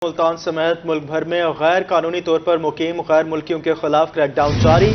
ملتان سمیت ملک بھر میں غیر قانونی طور پر مقیم غیر ملکیوں کے خلاف کریک ڈاؤن جاری۔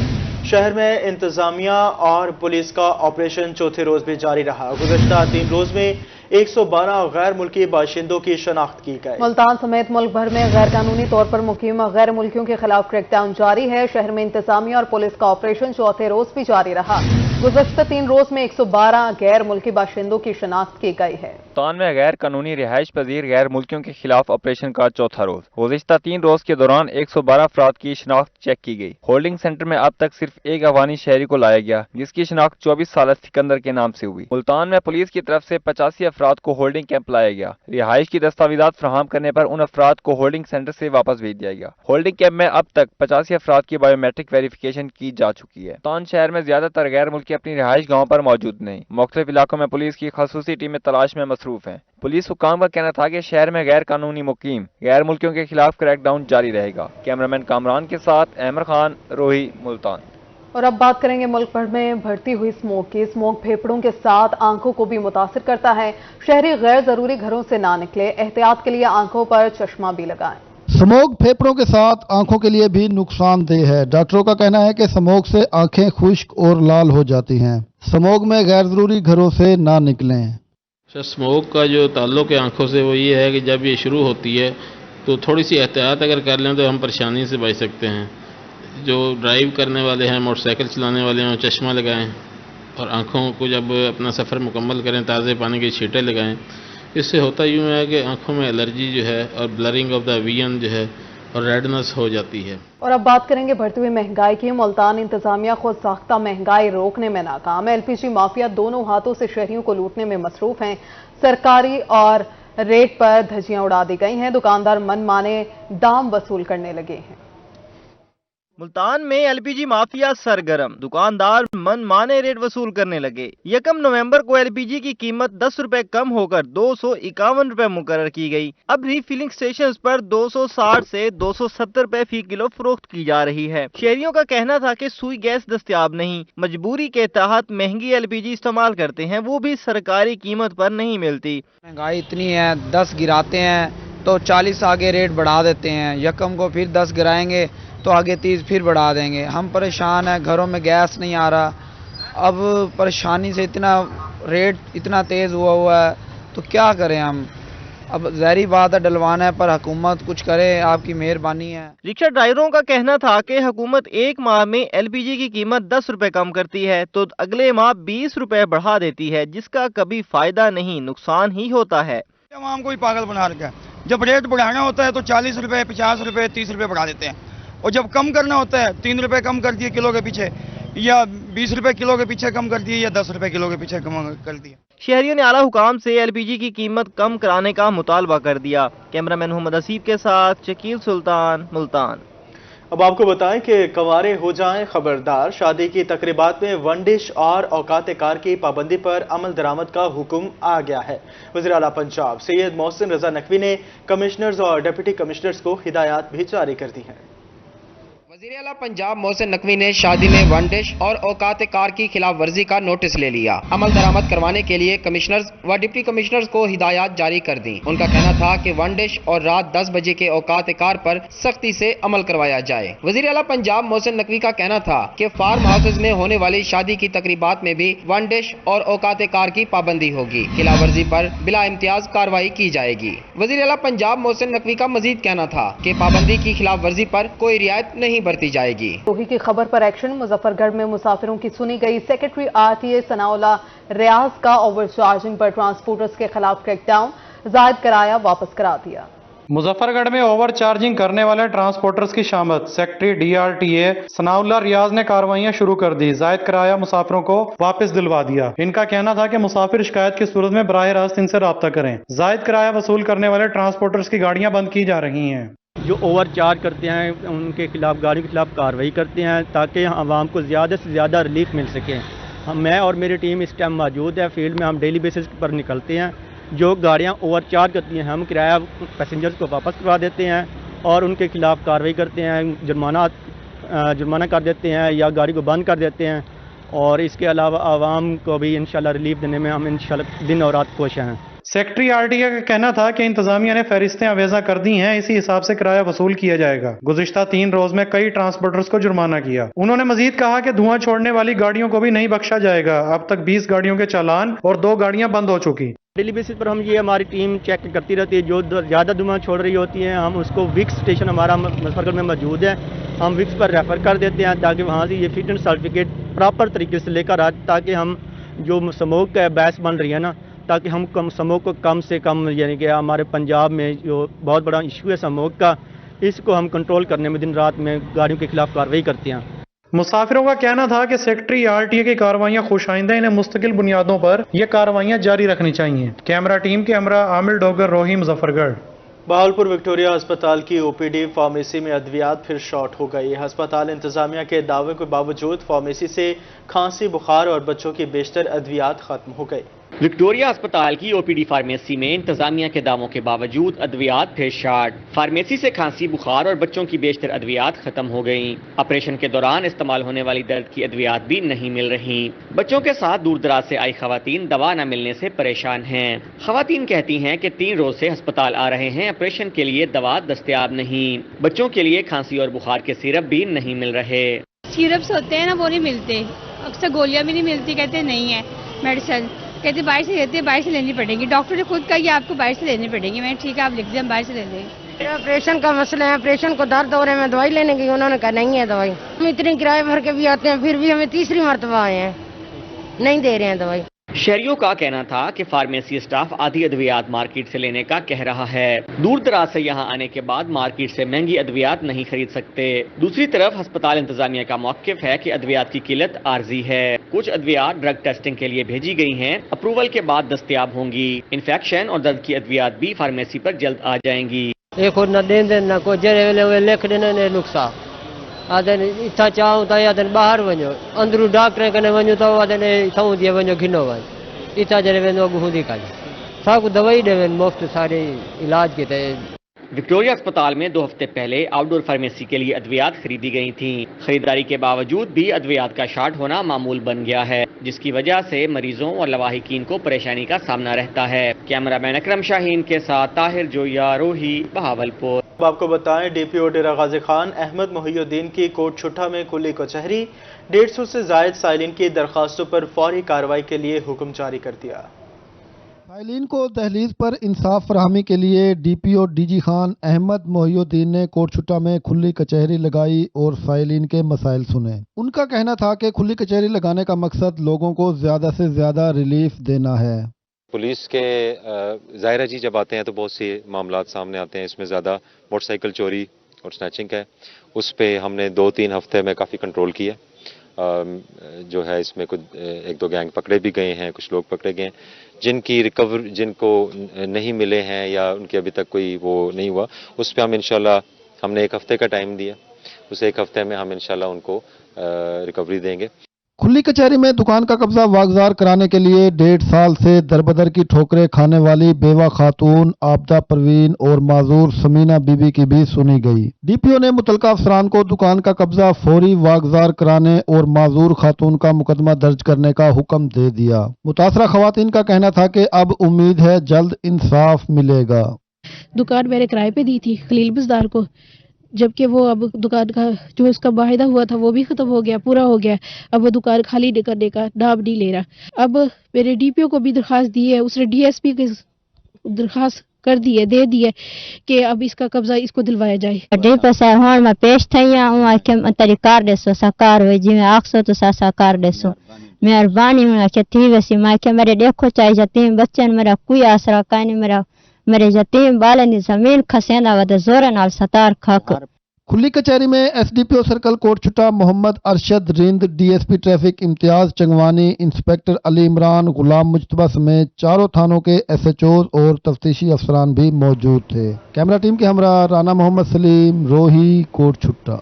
شہر میں انتظامیہ اور پولیس کا آپریشن چوتھے روز بھی جاری رہا۔ گزشتہ 3 روز میں 112 غیر ملکی باشندوں کی شناخت کی گئی۔ ملتان سمیت ملک بھر میں غیر قانونی طور پر مقیم غیر ملکیوں کے خلاف کریک ڈاؤن جاری ہے۔ شہر میں انتظامیہ اور پولیس کا آپریشن چوتھے روز بھی جاری رہا۔ گزشتہ 3 روز میں 112 غیر ملکی باشندوں کی شناخت کی گئی ہے۔ ملتان میں غیر قانونی رہائش پذیر غیر ملکیوں کے خلاف آپریشن کا چوتھا روز۔ گزشتہ 3 روز کے دوران 112 افراد کی شناخت چیک کی گئی۔ ہولڈنگ سینٹر میں اب تک صرف ایک افغانی شہری کو لایا گیا، جس کی شناخت 24 سالہ سکندر کے نام سے ہوئی۔ ملتان میں پولیس کی طرف سے 85 افراد کو ہولڈنگ کیمپ لایا گیا۔ رہائش کی دستاویزات فراہم کرنے پر ان افراد کو ہولڈنگ سینٹر سے واپس بھیج دیا گیا۔ ہولڈنگ کیمپ میں اب تک 85 افراد کی بایو میٹرک ویریفیکیشن کی جا چکی ہے۔ ملتان شہر میں زیادہ تر غیر ملکی اپنی رہائش گاہوں پر موجود نہیں۔ مختلف علاقوں میں پولیس کی خصوصی ٹیمیں تلاش میں مصروف ہیں۔ پولیس حکام کا کہنا تھا کہ شہر میں غیر قانونی مقیم غیر ملکیوں کے خلاف کریک ڈاؤن جاری رہے گا۔ کیمرامین کامران کے ساتھ احمد خان، روہی، ملتان۔ اور اب بات کریں گے ملک بھر میں بڑھتی ہوئی اسموگ کی۔ اسموگ پھیپھڑوں کے ساتھ آنکھوں کو بھی متاثر کرتا ہے۔ شہری غیر ضروری گھروں سے نہ نکلے، احتیاط کے لیے آنکھوں پر چشمہ بھی لگائیں۔ اسموگ پھیپھڑوں کے ساتھ آنکھوں کے لیے بھی نقصان دہ ہے۔ ڈاکٹروں کا کہنا ہے کہ اسموگ سے آنکھیں خشک اور لال ہو جاتی ہیں۔ اسموگ میں غیر ضروری گھروں سے نہ نکلیں۔ اسموگ کا جو تعلق ہے آنکھوں سے وہ یہ ہے کہ جب یہ شروع ہوتی ہے تو تھوڑی سی احتیاط اگر کر لیں تو ہم پریشانی سے بچ سکتے ہیں۔ جو ڈرائیو کرنے والے ہیں، موٹر سائیکل چلانے والے ہیں، چشمہ لگائیں اور آنکھوں کو جب اپنا سفر مکمل کریں تازے پانی کی چھینٹیں لگائیں۔ اس سے ہوتا یوں ہے کہ آنکھوں میں الرجی جو ہے اور بلرنگ آف دا ویژن جو ہے اور ریڈنس ہو جاتی ہے۔ اور اب بات کریں گے بڑھتی ہوئی مہنگائی کی۔ ملتان انتظامیہ خود ساختہ مہنگائی روکنے میں ناکام ہے۔ ایل پی جی مافیا دونوں ہاتھوں سے شہریوں کو لوٹنے میں مصروف ہیں۔ سرکاری اور ریٹ پر دھجیاں اڑا دی گئی ہیں۔ دکاندار من مانے دام وصول کرنے لگے ہیں۔ ملتان میں ایل پی جی مافیا سرگرم، دکاندار من مانے ریٹ وصول کرنے لگے۔ 1 نومبر کو ایل پی جی کی قیمت 10 روپے کم ہو کر 251 روپے مقرر کی گئی۔ اب ری فلنگ سٹیشنز پر 260 سے 270 روپے فی کلو فروخت کی جا رہی ہے۔ شہریوں کا کہنا تھا کہ سوئی گیس دستیاب نہیں، مجبوری کے تحت مہنگی ایل پی جی استعمال کرتے ہیں، وہ بھی سرکاری قیمت پر نہیں ملتی۔ مہنگائی اتنی ہے، 10 گراتے ہیں تو 40 آگے ریٹ بڑھا دیتے ہیں، 1 کو پھر 10 گرائیں گے تو آگے 30 پھر بڑھا دیں گے۔ ہم پریشان ہیں، گھروں میں گیس نہیں آ رہا، اب پریشانی سے اتنا ریٹ اتنا تیز ہوا ہے تو کیا کریں ہم؟ اب ظاہری بات ہے ڈلوانا ہے، پر حکومت کچھ کرے، آپ کی مہربانی ہے۔ رکشہ ڈرائیوروں کا کہنا تھا کہ حکومت 1 ماہ میں ایل پی جی کی قیمت 10 روپے کم کرتی ہے تو اگلے ماہ 20 روپے بڑھا دیتی ہے، جس کا کبھی فائدہ نہیں، نقصان ہی ہوتا ہے۔ عوام کو ہی پاگل بنا رکھا ہے۔ جب ریٹ بڑھانا ہوتا ہے تو 40 روپے، 50 روپے، 30 روپے بڑھا دیتے ہیں، اور جب کم کرنا ہوتا ہے 3 روپے کم کر دیے کلو کے پیچھے، یا 20 روپے کلو کے پیچھے کم کر دیے، یا 10 روپے کلو کے پیچھے کم کر دیے۔ شہریوں نے اعلیٰ حکام سے ایل پی جی کی قیمت کم کرانے کا مطالبہ کر دیا۔ کیمرامین محمد اسیب کے ساتھ شکیل سلطان، ملتان۔ اب آپ کو بتائیں کہ کنوارے ہو جائیں خبردار، شادی کی تقریبات میں ون ڈش اور اوقات کار کی پابندی پر عمل درآمد کا حکم آ گیا ہے۔ وزیر اعلیٰ پنجاب سید محسن رضا نقوی نے کمشنرز اور ڈپٹی کمشنرز کو ہدایات بھی جاری کر دی ہیں۔ وزیر اعلیٰ پنجاب محسن نقوی نے شادی میں ون ڈش اور اوقات کار کی خلاف ورزی کا نوٹس لے لیا۔ عمل درآمد کروانے کے لیے کمشنرز و ڈپٹی کمشنرز کو ہدایات جاری کر دیں۔ ان کا کہنا تھا کہ ون ڈش اور رات 10 بجے کے اوقات کار پر سختی سے عمل کروایا جائے۔ وزیر اعلیٰ پنجاب محسن نقوی کا کہنا تھا کہ فارم ہاؤسز میں ہونے والی شادی کی تقریبات میں بھی ون ڈش اور اوقات کار کی پابندی ہوگی۔ خلاف ورزی پر بلا امتیاز کارروائی کی جائے گی۔ وزیر اعلیٰ پنجاب محسن نقوی کا مزید کہنا تھا کہ پابندی کی خلاف ورزی پر کوئی رعایت نہیں برتی جائے گی۔ روہی کی خبر پر ایکشن۔ مظفر گڑھ میں مسافروں کی سنی گئی۔ Secretary R T A Sanaullah ریاض کا اوور چارجنگ پر ٹرانسپورٹرز کے خلاف کریک ڈاؤن، زائد کرایہ واپس کرا دیا۔ مظفر گڑھ میں اوور چارجنگ کرنے والے ٹرانسپورٹرز کی شامت، secretary D R T A Sanaullah Riaz نے کارروائیاں شروع کر دی، زائد کرایہ مسافروں کو واپس دلوا دیا۔ ان کا کہنا تھا کہ مسافر شکایت کی صورت میں براہ راست ان سے رابطہ کریں۔ زائد کرایہ وصول کرنے والے ٹرانسپورٹرز کی گاڑیاں بند کی جا رہی ہیں۔ جو اوور چارج کرتے ہیں ان کے خلاف گاڑیوں کے خلاف کارروائی کرتے ہیں تاکہ عوام کو زیادہ سے زیادہ ریلیف مل سکے۔ میں اور میری ٹیم اس ٹائم موجود ہے فیلڈ میں، ہم ڈیلی بیسس پر نکلتے ہیں۔ جو گاڑیاں اوور چارج کرتی ہیں ہم کرایہ پیسنجرز کو واپس کروا دیتے ہیں اور ان کے خلاف کارروائی کرتے ہیں، جرمانہ کر دیتے ہیں یا گاڑی کو بند کر دیتے ہیں، اور اس کے علاوہ عوام کو بھی انشاءاللہ ریلیف دینے میں ہم انشاءاللہ دن اور رات کوشاں ہیں۔ सेक्रेटरी आरटीए का कहना था कि इंतजामिया ने फहरिस्तें अवेजा कर दी हैं, इसी हिसाब से किराया वसूल किया जाएगा। गुज़िश्ता 3 रोज में कई ट्रांसपोर्टर्स को जुर्माना किया। उन्होंने मजीद कहा कि धुआं छोड़ने वाली गाड़ियों को भी नहीं बख्शा जाएगा। अब तक 20 गाड़ियों के चालान और 2 गाड़ियां बंद हो चुकी। डेली बेसिस पर हम ये हमारी टीम चेक करती रहती है, जो ज़्यादा धुआं छोड़ रही होती है हम उसको विक्स स्टेशन हमारा मुजफ्फरगढ़ में मौजूद है, हम विक्स पर रेफर कर देते हैं ताकि वहाँ से ये फिटनेस सर्टिफिकेट प्रॉपर तरीके से लेकर आए, ताकि हम जो स्मोक का बहस बन रही है ना, ताकि हम स्मोक को कम से कम, यानी कि हमारे पंजाब में जो बहुत बड़ा इशू है स्मोक का, इसको हम कंट्रोल करने में दिन रात में गाड़ियों के खिलाफ कार्रवाई करते हैं। मुसाफिरों का कहना था कि सेक्रेटरी आरटीए की कार्रवाइयां खुशाइंदा, इन्हें मुस्तकिल बुनियादों पर यह कार्रवाइयां जारी रखनी चाहिए। कैमरा टीम के हमरा आमिर डोगर, रोही, मुजफ्फरगढ़। बहावलपुर विक्टोरिया अस्पताल की ओपीडी फार्मेसी में अद्वियात फिर शॉर्ट हो गई। अस्पताल इंतजामिया के दावे के बावजूद फार्मेसी से खांसी, बुखार और बच्चों की बेशतर अद्वियात खत्म हो गई। विक्टोरिया अस्पताल की ओपीडी फार्मेसी में इंतजामिया के दावों के बावजूद अद्वियात फिर शॉर्ट। फार्मेसी से खांसी, बुखार और बच्चों की बेशतर अद्वियात खत्म हो गईं। ऑपरेशन के दौरान इस्तेमाल होने वाली दर्द की अद्वियात भी नहीं मिल रही। बच्चों के साथ दूर दराज से आई खवातीन दवा न मिलने से परेशान हैं। खवातीन कहती हैं कि 3 रोज से अस्पताल आ रहे हैं, ऑपरेशन के लिए दवा दस्तयाब नहीं। बच्चों के लिए खांसी और बुखार के सिरप भी नहीं मिल रहे। सिरप्स होते हैं ना, वो नहीं मिलते, अक्सर गोलियां भी नहीं मिलती, कहते नहीं है मेडिसिन, कहते बाहर से लेते हैं, बाहर से लेनी पड़ेगी। डॉक्टर ने खुद कहा कि आपको बाहर से लेनी पड़ेगी। मैं ठीक है, आप लिख दें, हम बाहर से ले लेंगे। ऑपरेशन का मसला है, ऑपरेशन को दर्द हो रहे में दवाई लेने की, उन्होंने कहा नहीं है दवाई। हम इतने किराए भर के भी आते हैं, फिर भी हमें तीसरी मरतबा आए हैं, नहीं दे रहे हैं दवाई। शहरियों का कहना था कि फार्मेसी स्टाफ आधी अद्वियात मार्केट से लेने का कह रहा है। दूर दराज से यहां आने के बाद मार्केट से महंगी अद्वियात नहीं खरीद सकते। दूसरी तरफ अस्पताल इंतजामिया का मौक़िफ़ है कि अद्वियात की किल्लत आर्जी है। कुछ अद्वियात ड्रग टेस्टिंग के लिए भेजी गई हैं, अप्रूवल के बाद दस्तयाब होंगी। इन्फेक्शन और दर्द की अद्वियात भी फार्मेसी पर जल्द आ जाएंगी। इतना चाहूँ तो आदन बाहर वञो, अंदरू डॉक्टर कने वञो तो आदन इथां दिए वञो घिनो वञ, इतना जने वेंदो गुहूंदी काली साकु दवाई देवन मुफ्त सारे इलाज के ते। विक्टोरिया अस्पताल में 2 हफ्ते पहले आउटडोर फार्मेसी के लिए अद्वियात खरीदी गई थी। खरीदारी के बावजूद भी अद्वियात का शॉर्ट होना मामूल बन गया है, जिसकी वजह से मरीजों और लवाहिकीन को परेशानी का सामना रहता है। कैमरामैन अकरम शाहीन के साथ ताहिर जोया, रोही, बहावलपुर। अब आपको बताएं, डीपीओ डेरा गाजी खान अहमद मोहिउद्दीन की कोट छुट्टा में खुली कचहरी 150 से जायद साइलिन की दरखास्तों पर फौरी कार्रवाई के लिए हुक्म जारी कर दिया। साइलिन को दहलीज पर इंसाफ फराहमी के लिए डीपीओ डीजी खान अहमद मोहिउद्दीन ने कोटछुट्टा में खुली कचहरी लगाई और साइलिन के मसाइल सुने। उनका कहना था कि खुली कचहरी लगाने का मकसद लोगों को ज्यादा से ज्यादा रिलीफ देना है। पुलिस के ज़ाहिर है जी जब आते हैं तो बहुत से मामलात सामने आते हैं। इसमें ज़्यादा मोटरसाइकिल चोरी और स्नैचिंग है, उस पे हमने 2-3 हफ्ते में काफ़ी कंट्रोल किया। जो है इसमें कुछ 1-2 गैंग पकड़े भी गए हैं, कुछ लोग पकड़े गए हैं जिनकी रिकवर जिनको नहीं मिले हैं या उनके अभी तक कोई वो नहीं हुआ। उस पर हम इंशाल्लाह हमने 1 हफ्ते का टाइम दिया, उस 1 हफ्ते में हम इंशाल्लाह उनको रिकवरी देंगे। खुली कचहरी में दुकान का कब्जा वागजार कराने के लिए 1.5 साल से दरबदर की ठोकरें खाने वाली बेवा खातून आबदा परवीन और माजूर समीना बीबी की भी सुनी गई। डीपीओ ने मुतलका अफसरान को दुकान का कब्जा फौरी वागजार कराने और माजूर खातून का मुकदमा दर्ज करने का हुक्म दे दिया। मुतासरा खवातीन का कहना था कि अब उम्मीद है जल्द इंसाफ मिलेगा। दुकान मैंने किराए पे दी थी खलील बज़दार को, जबकि वो अब दुकान का जो उसका वायदा हुआ था वो भी खत्म हो गया, पूरा हो गया। अब वो दुकान खाली करने का नाम नहीं ले रहा। अब मेरे डीपीओ को भी दरखास्त दी है, उसने डीएसपी की दरखास्त कर दी है, दे दी है कि अब इसका कब्जा इसको दिलवाया जाए। डीपीओ साहब हां मैं पेश थईया हूं के तरीकार देसो सरकार वे जिवें आखसो तो सरकार देसो मेहरबानी हुआ के थी वैसी मैं के मेरे देखो चाहे यतीम बच्चन मेरा कोई आसरा काई नहीं, मेरे यतीम बालन जमीन खसेंदा वद जोर नाल सतार खाक। खुली कचहरी में SDPO circle Kotchutta Mohammad Arshad Rind, DSP traffic Imtiaz Changwani, inspector Ali Imran, Ghulam Mujtaba समेत 4 थानों के एसएचओ और तफ्तीशी अफसरान भी मौजूद थे। कैमरा टीम के हमरा राना मोहम्मद सलीम, रोही, कोटछुट्टा।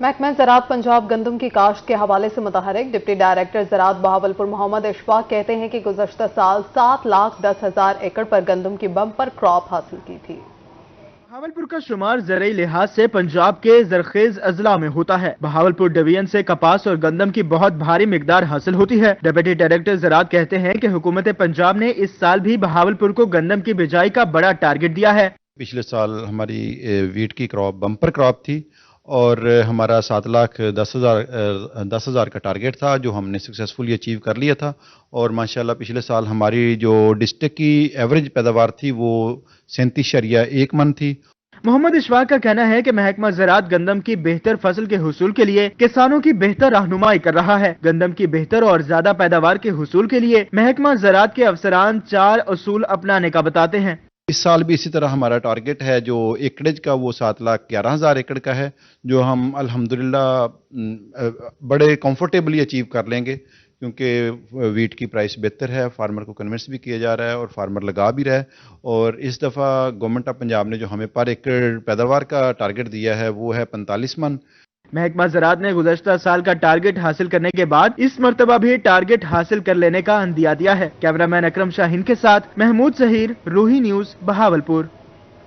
महकमा ज़राअत पंजाब गंदम की काश्त के हवाले से मुतहरिक डिप्टी डायरेक्टर ज़राअत बहावलपुर मोहम्मद इशफाक कहते हैं कि गुज़श्ता साल 7,10,000 एकड़ पर गंदम की बम्पर क्रॉप हासिल की थी। बहावलपुर का शुमार ज़राई लिहाज से पंजाब के जरखेज अजला में होता है। बहावलपुर डिवीजन से कपास और गंदम की बहुत भारी मिकदार हासिल होती है। डिप्टी डायरेक्टर ज़राअत कहते हैं कि हुकूमत पंजाब ने इस साल भी बहावलपुर को गंदम की बिजाई का बड़ा टारगेट दिया है। पिछले साल हमारी वीट की क्रॉप बम्पर क्रॉप थी और हमारा 7,10,000 का टारगेट था जो हमने सक्सेसफुली अचीव कर लिया था। और माशाल्लाह पिछले साल हमारी जो डिस्ट्रिक्ट की एवरेज पैदावार थी वो 37.1 मन थी। मोहम्मद इशफाक का कहना है कि महकमा ज़राअत गंदम की बेहतर फसल के हुसूल के लिए किसानों की बेहतर रहनुमाई कर रहा है। गंदम की बेहतर और ज्यादा पैदावार के हुसूल के लिए महकमा ज़राअत के अफसरान 4 उसूल अपनाने का बताते हैं। इस साल भी इसी तरह हमारा टारगेट है जो एकड़ेज का वो 7,11,000 एकड़ का है जो हम अल्हम्दुलिल्लाह बड़े कंफर्टेबली अचीव कर लेंगे क्योंकि वीट की प्राइस बेहतर है, फार्मर को कन्विंस भी किया जा रहा है और फार्मर लगा भी रहा है। और इस दफ़ा गवर्नमेंट ऑफ पंजाब ने जो हमें पर एकड़ पैदावार का टारगेट दिया है वो है 45 मन। महकमा ज़राअत ने गुज़श्ता साल का टारगेट हासिल करने के बाद इस मरतबा भी टारगेट हासिल कर लेने का अंदिया दिया है। कैमरामैन अकरम शाहीन के साथ महमूद ज़हीर, रूही न्यूज़, बहावलपुर।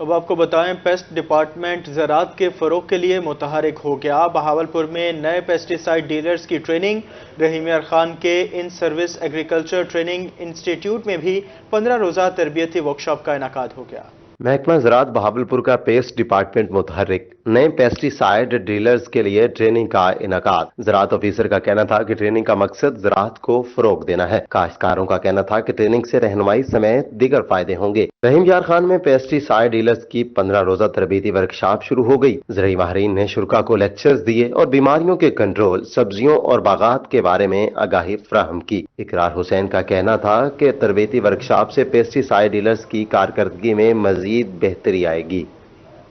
अब आपको बताएं, पेस्ट डिपार्टमेंट ज़राअत के फ़रोग़ के लिए मुतहरिक हो गया। बहावलपुर में नए पेस्टिसाइड डीलर्स की ट्रेनिंग। रहीम यार खान के in service agriculture training institute में भी 15 रोज़ा तरबियती वर्कशॉप का इनेकाद हो गया। महकमा ज़राअत बहावलपुर का पेस्ट डिपार्टमेंट मुतहर्रिक। नए पेस्टिसाइड डीलर्स के लिए ट्रेनिंग का इनेकाद। ज़राअत ऑफिसर का कहना था कि ट्रेनिंग का मकसद ज़राअत को फरोग देना है। काश्तकारों का कहना था कि ट्रेनिंग से रहनुमाई समेत दीगर फायदे होंगे। रहीम यार खान में पेस्टिसाइड डीलर्स की 15 रोज़ा तरबीती वर्कशॉप शुरू हो गई। ज़राई माहिरीन ने शुरा को लेक्चर्स दिए और बीमारियों के कंट्रोल, सब्जियों और बागात के बारे में आगाही फराहम की। इकरार हुसैन का कहना था कि तरबीती वर्कशॉप से पेस्टिसाइड डीलर्स की कारकर्दगी में मजीद बेहतरी आएगी।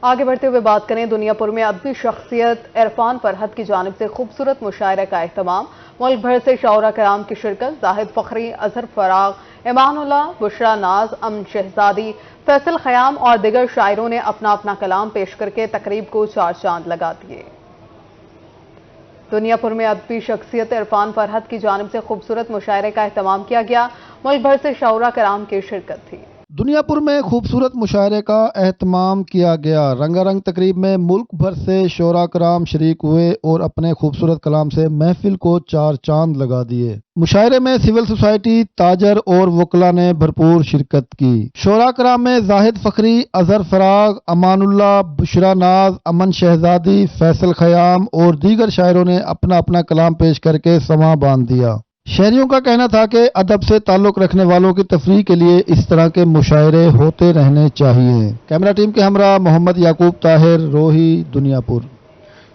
आगे बढ़ते हुए बात करें, दुनियापुर में अदबी शख्सियत इरफान फरहत की जानिब से खूबसूरत मुशायरा का एहतमाम। मुल्क भर से शौरा कराम की शिरकत। जाहिद फखरी, अजहर फराग, ईमानुल्लाह, बुशरा नाज, अमन शहजादी, फैसल खयाम और दिगर शायरों ने अपना अपना कलाम पेश करके तकरीब को 4 चांद लगा दिए। दुनियापुर में अदबी शख्सियत इरफान फरहत की जानिब से खूबसूरत मुशायरे का एहतमाम किया गया। मुल्क भर से शौरा कराम की शिरकत थी। दुनियापुर में खूबसूरत मुशायरे का एहतमाम किया गया। रंगारंग तकरीब में मुल्क भर से शोरा कराम शरीक हुए और अपने खूबसूरत कलाम से महफिल को 4 चांद लगा दिए। मुशायरे में सिविल सोसाइटी, ताजर और वकला ने भरपूर शिरकत की। शोरा कराम में जाहिद फखरी, अजहर फराग, अमानुल्लाह, बुशरा नाज, अमन शहजादी, फैसल खयाम और दीगर शायरों ने अपना अपना कलाम पेश करके समा बांध दिया। शहरियों का कहना था कि अदब से ताल्लुक रखने वालों की तफरीह के लिए इस तरह के मुशायरे होते रहने चाहिए। कैमरा टीम के हमरा मोहम्मद याकूब ताहिर, रोही, दुनियापुर।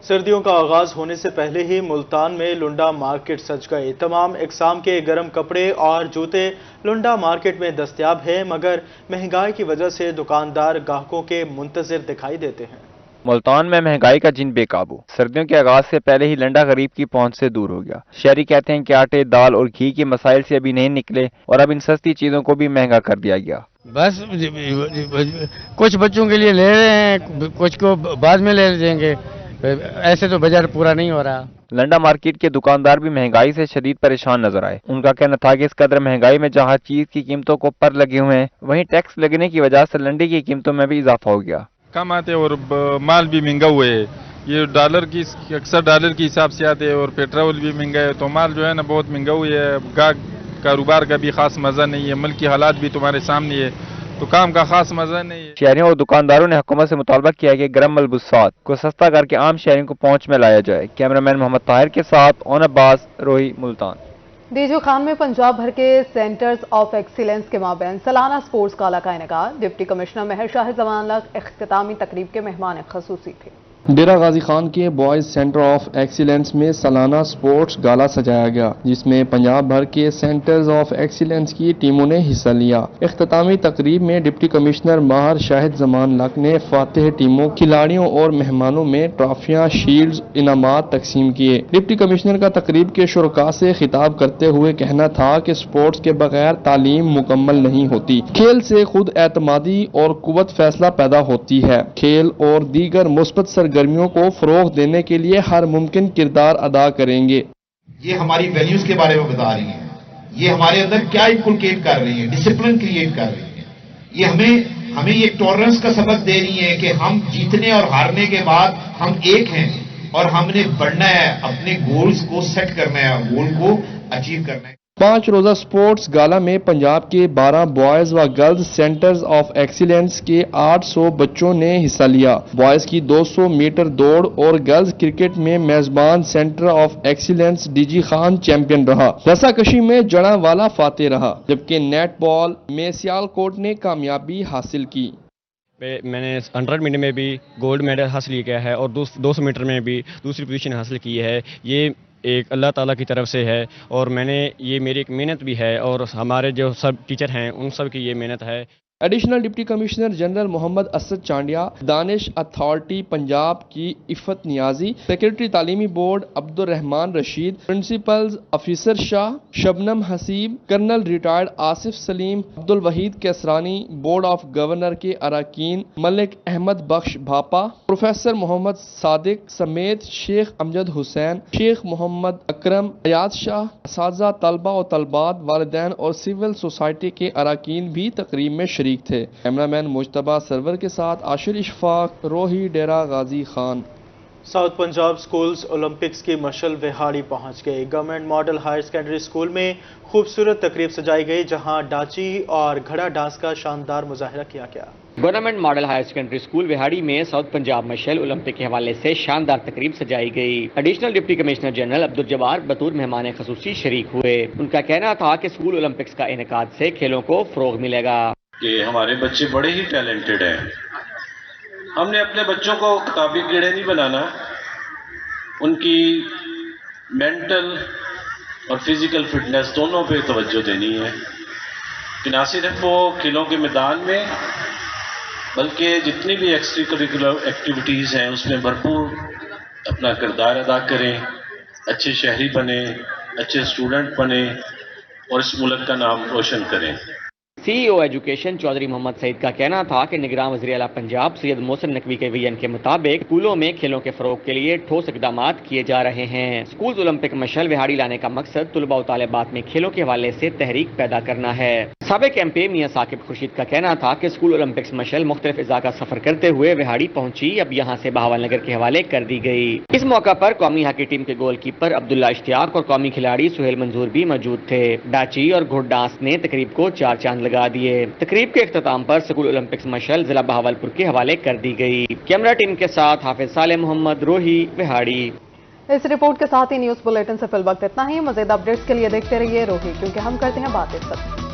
सर्दियों का आगाज होने से पहले ही मुल्तान में लुंडा मार्केट सज गए। तमाम इकसाम के गर्म कपड़े और जूते लुंडा मार्केट में दस्तयाब हैं, मगर महंगाई की वजह से दुकानदार ग्राहकों के मुंतजिर दिखाई देते हैं। मुल्तान में महंगाई का जिन बेकाबू। सर्दियों के आगाज से पहले ही लंडा गरीब की पहुंच से दूर हो गया। शहरी कहते हैं कि आटे, दाल और घी के मसाइल से अभी नहीं निकले और अब इन सस्ती चीजों को भी महंगा कर दिया गया। बस कुछ बच्चों के लिए ले रहे हैं, कुछ को बाद में ले लेंगे, ऐसे तो बाजार पूरा नहीं हो रहा। लंडा मार्केट के दुकानदार भी महंगाई से शदीद परेशान नजर आए। उनका कहना था कि इस कदर महंगाई में जहाँ चीज की कीमतों को पर लगे हुए हैं, वहीं टैक्स लगने की वजह से लंडे की कीमतों में भी इजाफा हो गया। कम आते और माल भी महंगा हुए है। ये डॉलर की अक्सर डॉलर के हिसाब से आते हैं और पेट्रोल भी महंगा है, तो माल जो है ना बहुत महंगा हुई है। कारोबार का भी खास मजा नहीं है, मुल्क की हालात भी तुम्हारे सामने है, तो काम का खास मजा नहीं है। शहरियों और दुकानदारों ने हुकूमत से मुतालबा किया है कि गर्म मलबूसात को सस्ता करके आम शहरियों को पहुंच में लाया जाए। कैमरामैन मोहम्मद ताहिर के साथ ओन अब्बास, रोही, मुल्तान। डीजू खान में पंजाब भर के सेंटर्स ऑफ एक्सीलेंस के माबैन सालाना स्पोर्ट्स गाला का इनेकाद। डिप्टी कमिश्नर महर शाह जमान लग इख्तितामी तकरीब के मेहमान खसूसी थे। डेरा गाजी खान के बॉयज सेंटर ऑफ एक्सीलेंस में सालाना स्पोर्ट्स गाला सजाया गया, जिसमें पंजाब भर के सेंटर्स ऑफ एक्सीलेंस की टीमों ने हिस्सा लिया। इख्तितामी तकरीब में डिप्टी कमिश्नर महर शाहिद जमान लक ने फातिह टीमों, खिलाड़ियों और मेहमानों में ट्रॉफियां, शील्ड्स, इनामात तकसीम किए। डिप्टी कमिश्नर का तकरीब के शुरका से खिताब करते हुए कहना था कि स्पोर्ट्स के बगैर तालीम मुकम्मल नहीं होती। खेल से खुद एतमादी और कुव्वत फैसला पैदा होती है। खेल और दीगर मुस्बत गर्मियों को फरोग देने के लिए हर मुमकिन किरदार अदा करेंगे। ये हमारी वैल्यूज के बारे में बता रही है, ये हमारे अंदर क्या इनकुलकेट कर रही है, डिसिप्लिन क्रिएट कर रही है, ये हमें ہمیں یہ ٹالرنس کا سبق دے رہی ہیں کہ ہم جیتنے اور ہارنے کے بعد ہم ایک ہیں اور ہم نے بڑھنا ہے، اپنے گولز کو سیٹ کرنا ہے، گول کو اچیو کرنا ہے۔ 5 روزہ سپورٹس گالا میں پنجاب کے 12 بوائز و گرلز سینٹرز آف ایکسیلنس کے 800 بچوں نے حصہ لیا۔ بوائز کی 200 میٹر دوڑ اور گرلز کرکٹ میں میزبان centre of excellence D G Khan champion رہا۔ رسا کشی میں جڑا والا فاتح رہا، جبکہ نیٹ بال میں سیالکوٹ نے کامیابی حاصل کی۔ میں نے 100 میٹر میں بھی گولڈ میڈل حاصل کیا ہے اور 200 میٹر میں بھی دوسری پوزیشن حاصل کی ہے۔ یہ ایک اللہ تعالیٰ کی طرف سے ہے اور یہ میری ایک محنت بھی ہے اور ہمارے جو سب ٹیچر ہیں ان سب کی یہ محنت ہے۔ ایڈیشنل ڈپٹی کمشنر جنرل محمد اسد چانڈیا، دانش اتھارٹی پنجاب کی عفت نیازی، سیکرٹری تعلیمی board Abdul Rahman Rashid, principles officer Shah, Shabnam Haseeb, colonel retired Asif Saleem, Abdul Wahid کیسرانی، board of governor کے اراکین، ملک احمد بخش بھاپا، پروفیسر محمد صادق سمیت شیخ امجد حسین، شیخ محمد اکرم، ایاز شاہ، اساتذہ، طلبہ و طالبات، والدین اور سول سوسائٹی کے اراکین بھی تقریب میں شریک تھے۔ کیمرہ مین مجتبیٰ سرور کے ساتھ Ashir Ashfaq, Rohi Dera Ghazi Khan. South Punjab schools Olympics کی مشعل وہاڑی پہنچ گئی۔ Government model higher secondary school میں خوبصورت تقریب سجائی گئی، جہاں ڈانچی اور گھڑا ڈانس کا شاندار مظاہرہ کیا گیا۔ Government model higher secondary school Vehari میں ساؤتھ پنجاب مشعل اولمپک کے حوالے سے شاندار تقریب سجائی گئی۔ Additional deputy commissioner general Abdul Jabbar بطور مہمان خصوصی شریک ہوئے۔ ان کا کہنا تھا کہ اسکول اولمپکس کا انعقاد سے کھیلوں کو فروغ ملے گا۔ کہ ہمارے بچے بڑے ہی ٹیلنٹڈ ہیں، ہم نے اپنے بچوں کو کتابی کیڑے نہیں بنانا، ان کی مینٹل اور فزیکل فٹنس دونوں پہ توجہ دینی ہے کہ نہ صرف وہ کھیلوں کے میدان میں بلکہ جتنی بھی ایکسٹرا کریکولر ایکٹیویٹیز ہیں اس میں بھرپور اپنا کردار ادا کریں، اچھے شہری بنیں، اچھے اسٹوڈنٹ بنیں اور اس ملک کا نام روشن کریں۔ سی ای او ایجوکیشن چودھری محمد سعید کا کہنا تھا کہ نگراں وزیر اعلیٰ پنجاب سید محسن نقوی کے ویژن کے مطابق اسکولوں میں کھیلوں کے فروغ کے لیے ٹھوس اقدامات کیے جا رہے ہیں۔ اسکولز اولمپک مشعل وہاڑی لانے کا مقصد طلباء و طالبات میں کھیلوں کے حوالے سے تحریک پیدا کرنا ہے۔ سابق ایم پی میاں ثاقب خورشید کا کہنا تھا کہ اسکول اولمپکس مشعل مختلف اضلاع کا سفر کرتے ہوئے وہاڑی پہنچی، اب یہاں سے بہاول نگر کے حوالے کر دی گئی۔ اس موقع پر قومی ہاکی ٹیم کے گول کیپر عبداللہ اشتیاق اور قومی کھلاڑی سہیل منظور بھی موجود تھے۔ ڈاچی اور گھڑ ڈانس نے تقریب کو 4 چاند لگا دیے۔ تقریب کے اختتام پر اسکول اولمپکس مشعل ضلع بہاولپور کے حوالے کر دی گئی۔ کیمرہ ٹیم کے ساتھ حافظ صالح محمد، روہی، وہاڑی۔ اس رپورٹ کے ساتھ ہی نیوز بلیٹن سے فی الوقت اتنا ہی۔ مزید اپڈیٹس کے لیے دیکھتے رہیے روہی، کیونکہ ہم کرتے ہیں بات اس وقت۔